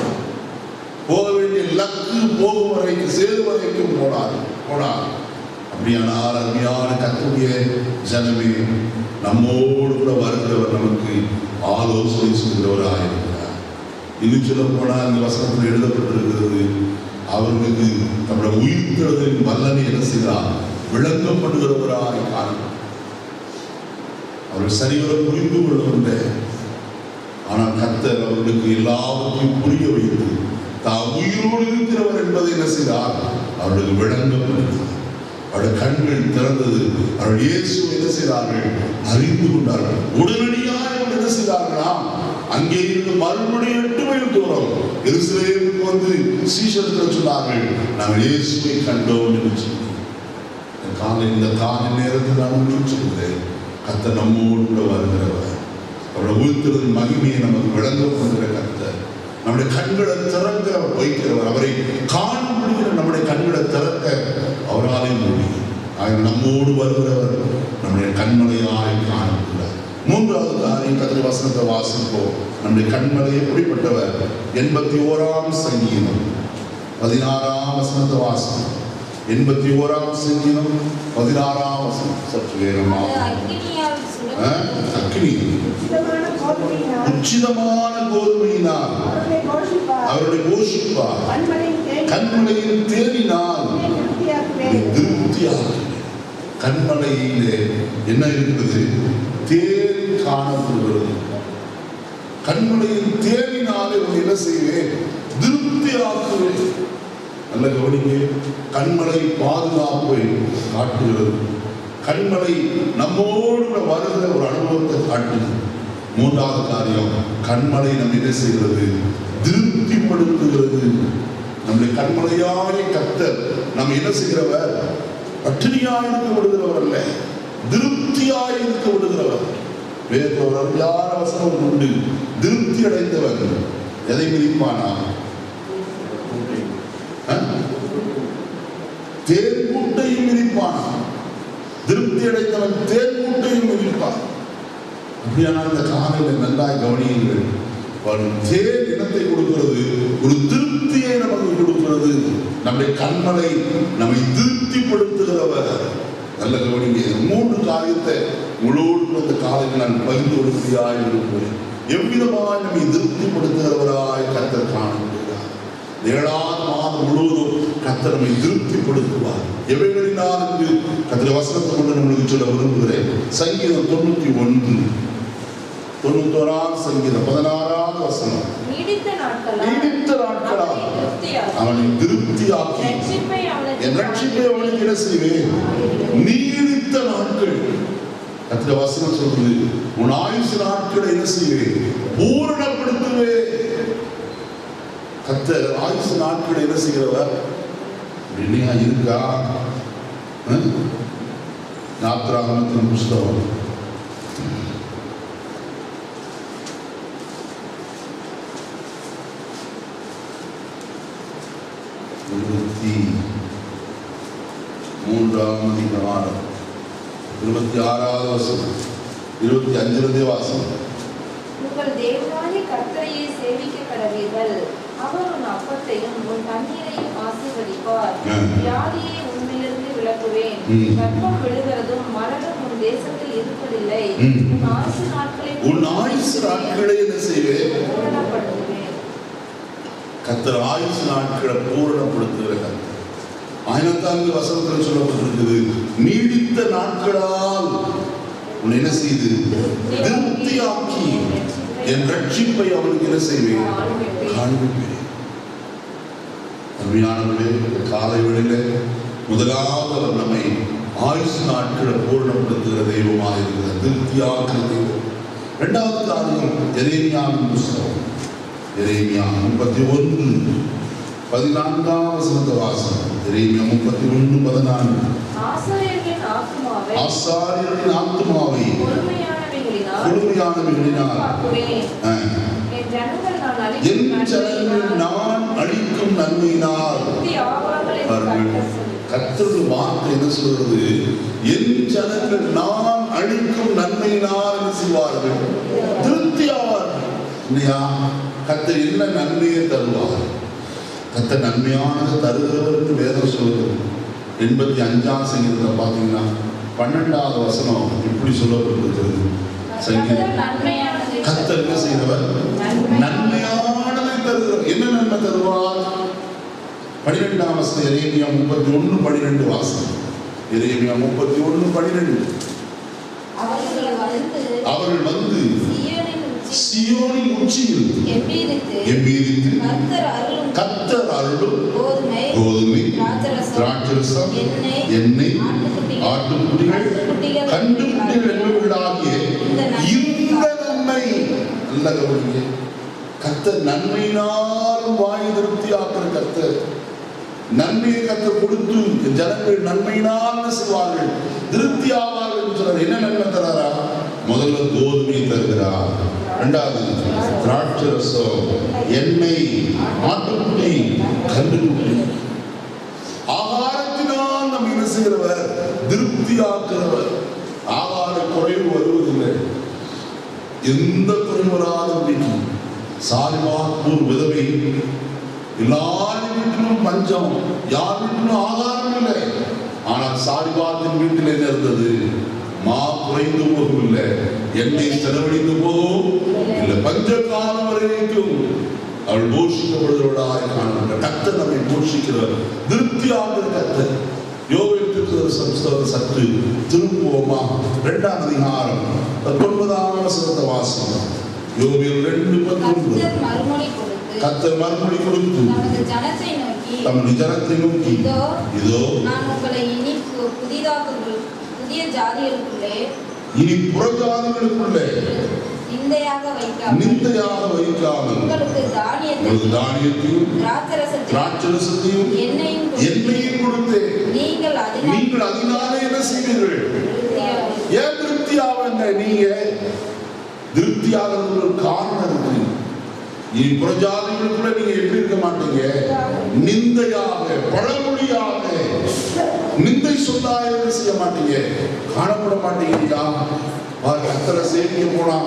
போக வேண்டிய லக்கு போகும் வரைக்கும் சேரு வரைக்கும் போனார். அப்படியானால் அருமையான கர்த்தருடைய ஜனமே, நம்மோடு கூட வருகிறவர் நமக்கு ஆலோசனை சொல்கிறவராக இருக்கிறார். இன்னும் சொல்ல போனால் இந்த வசனத்தில் எழுதப்பட்டிருக்கிறது, அவர்களுக்கு நம்முடைய உயிர்த்தெழுதலின் வல்லமை என்ன செய்தார்? விளங்கப்படுகிறவராய் காணப்பட்டார். அவர்கள் சரிவர புரிந்து கொள்ளவில்லை. ஆனால் கர்த்தர் அவர்களுக்கு எல்லாவற்றையும் புரிய வைத்து தாம் உயிரோடு இருக்கிறவர் என்பதை என்ன செய்தார்? அவர்களுக்கு விளங்கப்படுகிறார். அவருடைய கண்கள் திறந்தது. அவர்கள் இயேசு என்ன செய்தார்கள்? அறிந்து கொண்டார்கள். உடனடியாக என்ன செய்தார்களாம்? அங்கே இருந்து மறுபடியும் 8 மைல் தூரம் எருசலேமுக்கு வந்து சீஷர்கள் சொன்னார்கள், நாங்கள் இயேசுவை கண்டோம் என்று சொல்லி. இந்த காலை நேரத்தில் நான் உங்களுக்கு சொல்கிறேன், கர்த்தர் நம்மோடு கூட வருகிறவர். அவருடைய உயிர்த்தெழுதலின் மகிமையை நமக்கு விளங்கப்படுகிற கர்த்தர். நம்முடைய கண்களை திறக்க வைக்கிறவர். அவரை காண்பிடுகிற நம்முடைய கண்களை திறக்க அவராலே முடியும். நம்மோடு வருகிறவர் நம்முடைய கண்மலையாய் காணப்படுகிறார். 3வது காரியம், கர்த்தருடைய வசனத்தை வாசிப்போம். நம்முடைய கண்மலை எப்படிப்பட்டவர்? 81ஆம் சங்கீதம் 16ஆம் வசனத்தை வாசிப்போம். 81ஆம் சங்கீதம் 16ஆம் வசனம். சற்று வேகமாக. அக்னி உச்சிதமான கோதுமையினால் அவருடைய போஷிப்பார். கண்மலையின் தேனினால் திருப்தியாக. கண்மலையிலே என்ன இருக்கிறது? தேன் காணப்படுகிறது. கண்மலையின் தேனினாலே என்ன செய்வேன்? திருப்தியாக்குவேன். நல்ல கவனிங்க, கண்மலை பாதுகாப்பை காட்டுகிறது. கண்மலை நம்மோடு வருகிற ஒரு அனுபவத்தை காட்டுது. மூன்றாவது காரியம், கண்மலை நம்ம என்ன செய்கிறது? திருப்திப்படுத்துகிறது. நம்முடைய கண்மலையாய கர்த்தர் நம்ம என்ன செய்கிறவர்? பட்டினியாய் இருக்க விடுகிறவர் அல்ல, திருப்தியாய் இருக்க விடுகிறவர். வேதத்தில் அருமையான வசனம் உண்டு. திருப்தி அடைந்தவர் எதை மிதிப்பானா? தேன் கூட்டையும் மிதிப்பானா? திருப்தி அடைந்தவன் தேன் கூட்டையும் மிதிப்பான். அப்படியான இந்த காலையில் நன்றாய் கவனியுங்கள். தேன் இனத்தை கொடுக்கிறது, ஒரு திருப்தியை நமக்கு கொடுக்கிறது. நம்முடைய கண்மலை நம்மை திருப்திப்படுத்துகிறவர். நல்ல கவனிங்க. மூன்று காரியத்தை முழுவதும் இந்த காலையில் நான் பகிர்ந்து கொடுப்பதாய் இருக்கிறேன். எவ்விதமாய் நம்மை திருப்திப்படுத்துகிறவராய் கர்த்தர் காணப்படுகிறார். 7ஆம் மாதம் முழுவதும் கர்த்தர் நம்மை திருப்திப்படுத்துவார். எவைகளினால் என்று கர்த்தர் வசனத்தை கொண்டு நம்மளுக்கு சொல்ல விரும்புகிறேன். சங்கீதம் 91 சங்கீதம் 16 வசனம். நீடித்த நாட்களா அவனை திருப்தியாக்கி என் ரட்சிப்பை அவனுக்கு என்ன செய்வேன்? நீடித்த நாட்கள். கர்த்தர் வசனம் சொல்றது, உன் ஆயுசு நாட்களை என்ன செய்வேன்? பூரணப்படுத்துவேன். கர்த்தர் ஆயுசு நாட்களை என்ன செய்கிறவர்? என்னையா இருக்கா? யாத்திராகமத்தின் புஸ்தகம் 23ஆம் அதிகாரம் 26வது வசனம், 25வது வாசனம். உங்கள் தேவனாகிய கர்த்தரையே சேவிக்க கடவீர்கள். அவர் உன் அப்பத்தையும் உன் தண்ணீரையும் ஆசீர்வதிப்பார். வியாதியை உன்னிலிருந்து விலக்குவேன். கர்ப்பம் விழுகிறதும் மரணம் உன் தேசத்தில் இருப்பதில்லை. உன் ஆயுசு நாட்களை என்ன செய்வேன்? பூரணப்படுத்துவேன். கர்த்தர் ஆயுசு நாட்களை பூரணப்படுத்துகிற கர்த்தர். 14 வசனத்தில் சொல்லப்பட்டிருக்குது, நீடித்த நாட்களால் உன்னை என்ன செய்து திருப்தியாக்கி என் ரட்சிப்பை அவனுக்கு என்ன செய்வேன்? காண்பிப்பேன். அருமையானவர்களே, காலை வேளையிலே முதலாவது அவர் நம்மை ஆயுசு நாட்களை பூரணப்படுத்துகிற தெய்வமாக இருக்கிறார், திருப்தியாக்குகிற தெய்வம். 2வது காரியம், எரேமியாவின் புஸ்தகம், எரேமியா 31:14 வசனத்தை வாசனம். எரேமியா 31:14. ஆசாரியர்களின் ஆத்துமாவை கொடுமையானவைகளினால் என் ஜனங்கள் நான் அளிக்கும் நன்மையினால். கர்த்தருடைய வார்த்தை என்ன சொல்றது? என் ஜனங்கள் நான் அளிக்கும் நன்மையினால் என்ன செய்வார்கள்? திருப்தி ஆவார்கள். இல்லையா? கர்த்தர் என்ன நன்மையை தருவார்? கர்த்தர் நன்மையானது தருகிறவருக்கு வேதம் சொல்கிறது. 85ஆம் சங்கீதத்தை பார்த்தீங்கன்னா 12வது வசனம் இப்படி சொல்லப்பட்டிருக்கிறது. கர்த்தர் என்ன செய்கிறவர்? நன்மையானதை தருகிறவர். என்ன நன்மை தருவார்? 12ஆம் வசனம் எரேமியா 31:12 வாசனம். எரேமியா 31:12. அவர்கள் வந்து சீயோனின் உச்சியில் எம்பீரித்து கர்த்தர் அருளும் கோதுமை, திராட்சரசம், எண்ணெய், ஆட்டுக்குட்டிகள், கன்றுக்குட்டிகள் என்பவர்களாகிய இந்த நன்மை. நல்ல கவனிங்க. கர்த்தர் நன்மையினாலும் வாய் திருப்தியாக்குற கர்த்தர். நன்மையை கர்த்தர் கொடுத்து ஜனங்கள் நன்மையினால் செய்வார்கள், திருப்தி ஆவார்கள் சொல்றார். என்ன நன்மை தராரா? முதல்ல கோதுமை தருகிறார். 2வது திராட்சரசம், எண்ணெய், ஆட்டுக்குட்டி, கன்றுக்குட்டி. ஆகாரத்தினால் நம்ம என்ன செய்கிறவர்? திருப்தியாக்குறவர். ஆகார குறைவு வருவதில்லை. எந்த குறைவு வராத வீட்டில் சாலிமாப்பூர் விதவை, எல்லார் வீட்டிலும் பஞ்சம், யார் வீட்டிலும் ஆகாரம் இல்லை. ஆனால் சாலிபாத்தின் வீட்டில் என்ன இருந்தது? மா குறைந்து போகும் இல்லை, எண்ணெய் செலவழிந்து போகும் இல்லை, பஞ்ச காலம் வரைக்கும் அவள் போஷிக்கப்படுகிறவளாய் காணப்பட்ட கர்த்தர் நம்மை போஷிக்கிறவர், திருப்தியாக கர்த்தர். யோவேலுக்கு சற்று திருப்புவோமா? 2ஆம் அதிகாரம் 19ஆம் வசனத்தை வாசனம். யோவேல் 2:19. கர்த்தர் மறுமொழி கொடுத்து தமது ஜனத்தை நோக்கி, இதோ நான் உங்களை இனி புதிதாக்குகிறேன். புதிய ஜாதிகளுக்குள்ளே இனி புறஜாதிகளுக்குள்ளே நிந்தையாக வைக்காமல் உங்களுக்கு தானியத்தையும் திராட்சரசத்தையும் எண்ணெயும் கொடுத்தேன். நீங்கள் அதனாலே என்ன செய்வீர்கள்? ஏன் திருப்தியாவங்க? நீங்க திருப்தியாகிறது ஒரு காரணம் இருக்கு. இனி புறஜாதிகளுக்குள்ள நீங்க எப்படி இருக்க மாட்டீங்க? நிந்தையாக, பழமொழியாக, நிந்தை சொல்லாக என்ன செய்ய மாட்டீங்க? காணப்பட மாட்டீங்க. கத்தரை சேமிக்க போனா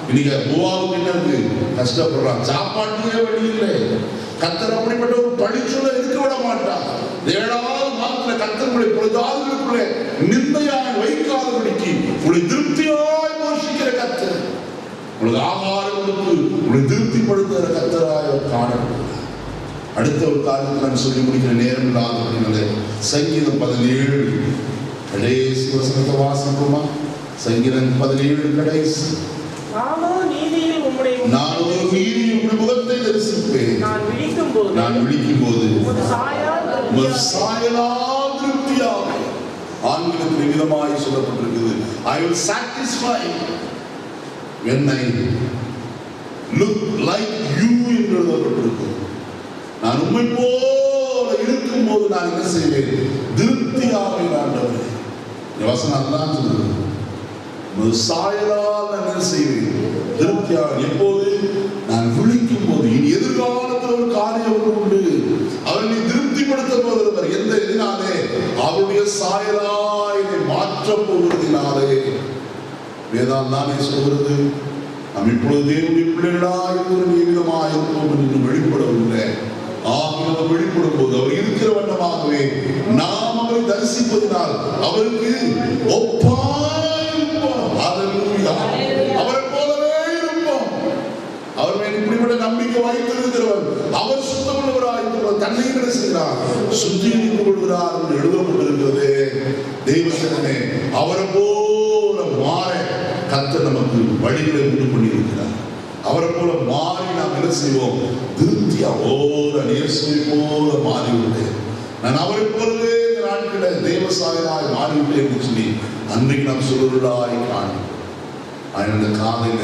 இன்னைக்கு மூவாவுக்கு என்ன இருக்கு? கஷ்டப்படுறான், சாப்பாட்டுக்கே வழி இல்லை. கத்தர் அப்படிப்பட்ட ஒரு பழிச்சொல்ல இருக்க விட மாட்டான். 7வது மாதத்துல கத்தருடைய பொழுதாதுகளுக்குள்ளே நிந்தையாய் வைக்காதபடிக்கு உங்களை திருப்தியாய் போஷிக்கிற கத்தர், உங்களுக்கு ஆகாரம் கொடுத்து உங்களை திருப்திப்படுத்துகிற கத்தராய் காணப்படும். அடுத்த ஒரு காரியத்தை நான் சொல்லி முடிக்கிற நேரம் இல்லாத சங்கீதம் 17 கடைசி வசனத்தை வாசிப்போமா? சங்கீதம் 17 கடைசி. நானோ நீதியில் உம்முடைய முகத்தை தரிசிப்பேன். நான் விழிக்கும் போது உமது சாயலால் திருப்தியாக. ஆங்கிலத்தில் விதமாய் சொல்லப்பட்டிருக்குது, I will satisfy when I look like you என்று எழுதப்பட்டிருக்கு. நான் உம்மை போல இருக்கும் போது நான் என்ன செய்வேன்? திருப்தியாக ஆண்டவரே. வசனம் தான் சொல்லுது, சாயலால் நான் என்ன செய்வேன்? திருப்தியாக. எப்போது? நான் விழிக்கும் போது. இனி எதிர்காலத்தில் ஒரு காரியம் உண்டு. அவரை திருப்திப்படுத்த போகிறவர் எந்த எதினாலே? அவருடைய சாயலாய் மாற்ற போவதினாலே. வேதாம் தானே சொல்கிறது, நாம் இப்பொழுது தேவனுடைய பிள்ளைகளாக விதமாக இருப்போம் என்று வெளிப்படவில்லை. ஆகியோர் வெளிப்படும் போது அவர் இருக்கிற வண்ணமாகவே நாம் அவரை தரிசிப்பதினால் அவருக்கு அவரை போலவே இருப்போம். அவர் மேல் இப்படிப்பட்ட நம்பிக்கை வைத்திருக்கிறவர். அவர் சுத்தமுள்ளவராயிருக்கிறவர். தன்னை என்ன செய்கிறார்? சுத்திகரித்துக் கொள்கிறார் என்று எழுதப்பட்டிருக்கிறது. தெய்வத்தினே, அவரை போல மாற கர்த்தர் நமக்கு வழிகளை உண்டு பண்ணியிருக்கிறார். அவரை போல மாறி நாம் என்ன செய்வோம்? திருப்தியா இயேசுவை போல மாறிவிட்டேன், நான் அவரை போலவே இந்த நாட்களில் தேவசாயனாய் மாறிவிட்டேன் என்று சொல்லி அன்றைக்கு நாம் சொல்லுவதாய் காணும். அந்த காலையில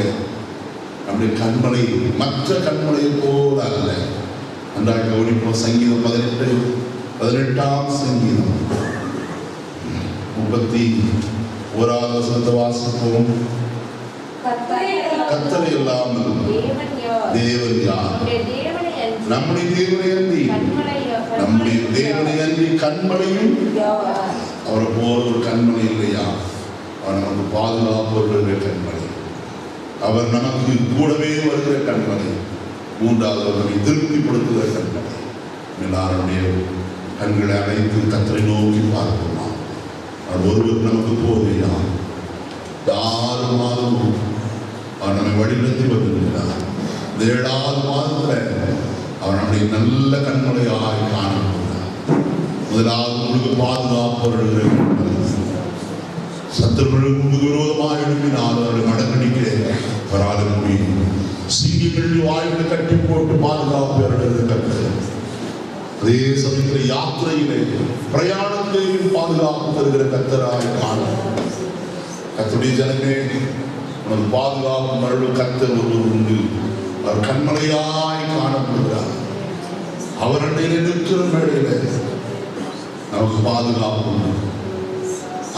நம்முடைய கண்மலை மற்ற கண்மலை போல அல்ல. அன்றாக கவனிப்போம். சங்கீதம் 18 சங்கீதம் 31வது வசனத்தை வாசிப்போம். கர்த்தரை இல்லாமல் தேவன் யார்? நம்முடைய தேவனை அன்றி கண்மலையும் அவரை போல ஒரு கண்மலை இல்லையா? அவர் நமக்கு பாதுகாப்பு வருகிற கண்மலை, அவர் நமக்கு கூடவே வருகிற கண்மலை, 3வது நம்மை திருப்திப்படுத்துகிற கண்மலை. எல்லாருடைய கண்களை அழைத்து கர்த்தரை நோக்கி பார்ப்போமா? அவர் ஒருவர் நமக்கு போதையா? 6 மாதம் அவர் நம்மை வழிநடத்தி வந்திருக்கிறார். 7வது மாதத்துல அவர் நம்முடைய நல்ல கண்மலையாய் காணப்படுகிறார். 1வது உங்களுக்கு பாதுகாப்பு வருகிற சத்துருக்களுக்கு விரோதமாக எழுப்பினால் அவர்களை மடங்கடிக்க வராத முடியும். சிங்கிகள் வாய்களை கட்டி போட்டு பாதுகாப்பு கற்று அதே சமயத்தில் யாத்திரையிலே பிரயாணத்திலேயும் பாதுகாப்பு தருகிற கர்த்தராய் காணும். கர்த்தருடைய ஜனமே, உனது பாதுகாப்பு மறுபடி கர்த்தர் ஒருவர் உண்டு. அவர் கண்மலையாய் காணப்படுகிறார். அவர் அண்டையில நிற்கிற மேடையில நமக்கு பாதுகாப்பு உண்டு.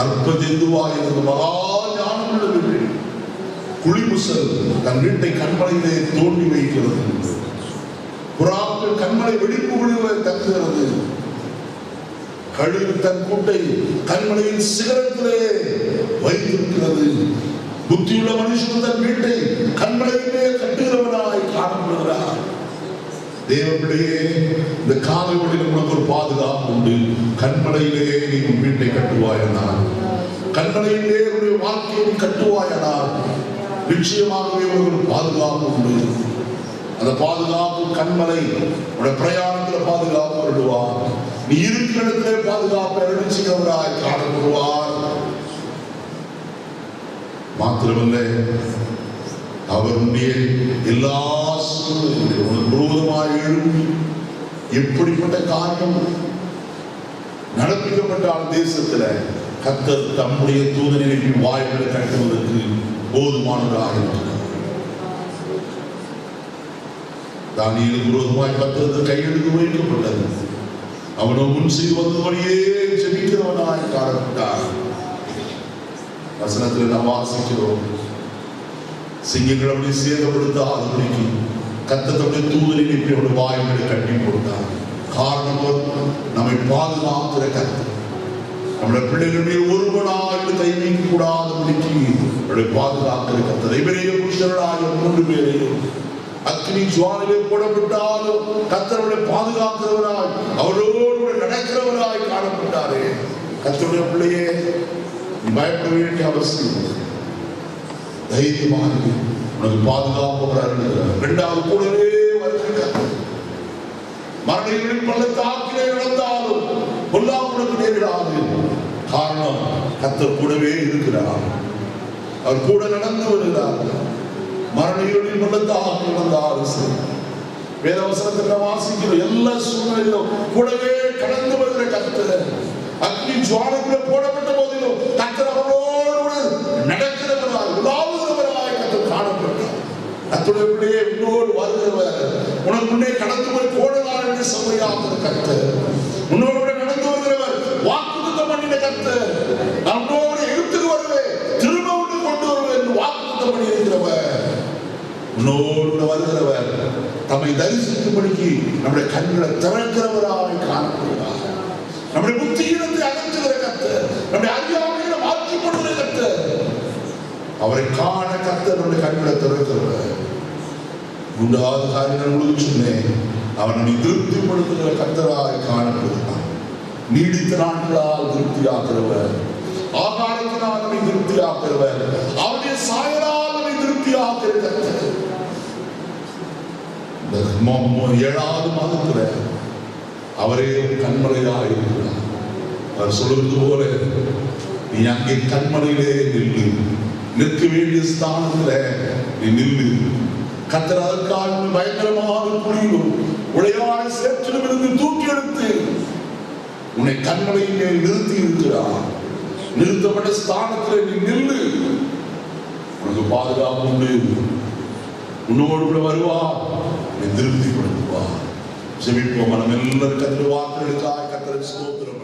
அற்ப ஜந்துவாய் மகா ஞானம் உள்ள வீட்டில் குளிமுசல் தன் வீட்டை கண்மலையிலே தோண்டி வைக்கிறது. புறாக்கள் கண்மலை வெடிப்பு விழுவை தக்குகிறது. கழுகு தன் கூட்டை கண்மலையின் சிகரத்திலே வைத்திருக்கிறது. புத்தியுள்ள மனுஷன் தன் வீட்டை கண்மலையிலே கட்டுகிறவனாய் காணப்படுகிறார். தேவப்பிள்ளையே, இந்த காலைவெளியில் உனக்கு ஒரு பாதுகாப்பு உண்டு. கண்மலையிலே நீ உன் வீட்டை கட்டுவாயனால், கண்மலையிலே உன்னுடைய வாழ்க்கையை கட்டுவாயனால் நிச்சயமாகவே உனக்கு பாதுகாப்பு உண்டு. அந்த பாதுகாப்பு கண்மலை உடைய பிரயாணத்தில் பாதுகாப்பு வருவார். நீ இருக்கிற இடத்திலே பாதுகாப்பு அருளிச்சவராய் காணப்படுவார். மாத்திரமல்ல, அவருடைய எல்லா சூழ்நிலையும் முழுவதுமாய் எழுப்பி எப்படிப்பட்ட காரியம் நடப்பிக்கப்பட்டால் தேசத்துல கர்த்தர் தம்முடைய தூதனை வாய்களை கட்டுவதற்கு போதுமானதாக இருக்கிறார். தானியேலுக்கு விரோதமாய் பத்திரத்தில் கையெழுத்து வைக்கப்பட்டது. அவனோ முன் செய்து வந்தபடியே ஜெபிக்கிறவனாய் காணப்பட்டார். வசனத்தில் நாம் வாசிக்கிறோம், சிங்கங்கள் அப்படி சேதப்படுத்தாதபடிக்கு கர்த்தர் தம்முடைய தூதனை அவருடைய வாய்களை கட்டி போட்டார். காரணம், நம்மை பாதுகாக்கிற கர்த்தர். நம்முடைய பிள்ளைகள் மீது ஒருவனாக கை வைக்க கூடாதபடிக்கு அவருடைய பாதுகாக்கிற கர்த்தர். எபிரேய புருஷர்களாகிய 3 பேரையும் அக்னி ஜுவாலையிலே போடப்பட்டாலும் கர்த்தருடைய பாதுகாக்கிறவராய் அவரோடு நடக்கிறவராய் காணப்பட்டாரே. கர்த்தருடைய பிள்ளையே, பயப்பட வேண்டிய அவசியம். தைரியமாக உனக்கு பாதுகாப்பவராக இருக்கிறார். 2வது கூடவே வருகிறார். மரணங்களின் பள்ளத்தாக்கிலே நடந்தாலும் பொல்லாப்பு உனக்கு நேரிடாது. காரணம், கர்த்தர் கூடவே இருக்கிறார். அவர் கூட நடந்து வருகிறார். மரணங்களின் பள்ளத்தாக்கில் நடந்தாலும் சரி, வேதவசனத்தில் வாசிக்கிறோம், எல்லா சூழ்நிலையிலும் கூடவே கடந்து வருகிற கர்த்தர். அக்னி ஜுவாலைக்குள்ள போடப்பட்ட போதிலும் கர்த்தர் அவரோடு நடக்கிறவராய் உலாவுகிறவராய் கர்த்தர் காணப்பட்டார். கர்த்தருடைய பிள்ளையே, உன்னோடு வருகிறவர், உனக்கு முன்னே கடந்து போய் போடலாம் என்று சொல்லியாகிற கர்த்தர், உன்னோடு நடந்து வருகிறவர், வாக்குத்தத்தம் பண்ணின கர்த்தர், நம்மோடு எழுத்துக்கு வருவேன், திரும்ப கொண்டு வருவேன் என்று வாக்குத்தத்தம் பண்ணி இருக்கிறவர், உன்னோடு வருகிறவர், தம்மை தரிசிக்கும்படிக்கு நம்முடைய கண்களை திறக்கிறவராய் காணப்படுகிறார். நம்முடைய புத்தியினத்தை அகற்றுகிற கர்த்தர், நம்முடைய அறியாமையை மாற்றிக் கொள்கிற கர்த்தர், அவரை காண கர்த்தர் நம்முடைய கண்களை திறக்கிறவர். 3வது காரியம் உங்களுக்கு சொன்னேன், அவர் நம்மை திருப்திப்படுத்துகிற கர்த்தராய் காணப்படுகிறார். நீடித்த நாட்களால் திருப்தியாக்குறவர், ஆகாரத்தினால் நம்மை திருப்தியாக்குறவர், அவருடைய சாயலால் நம்மை திருப்தியாக்குகிற கர்த்தர். 7வது மாதத்துல அவரே கண்மலையாக இருக்கிறார். அவர் சொல்வது போல, நீ அங்கே கண்மலையிலே நில்லு, நிற்க வேண்டிய ஸ்தானத்துல நீ நில்லு. கர்த்தர் அதற்காக பயங்கரமான குழியிலும் உளையான சேற்றிலும் இருந்து தூக்கி எடுத்து உன்னை கண்மலையிலே நிறுத்தி இருக்கிறார். நிறுத்தப்பட்ட ஸ்தானத்துல நீ நில்லு, உனக்கு பாதுகாப்பு உண்டு. உன்னோடு கூட வருவார், திருப்திப்படுத்துவார். ஜெபிப்போம். நம்ம எல்லாரும் கர்த்தருடைய வார்த்தைகளுக்காக கர்த்தருக்கு ஸ்தோத்திரம்.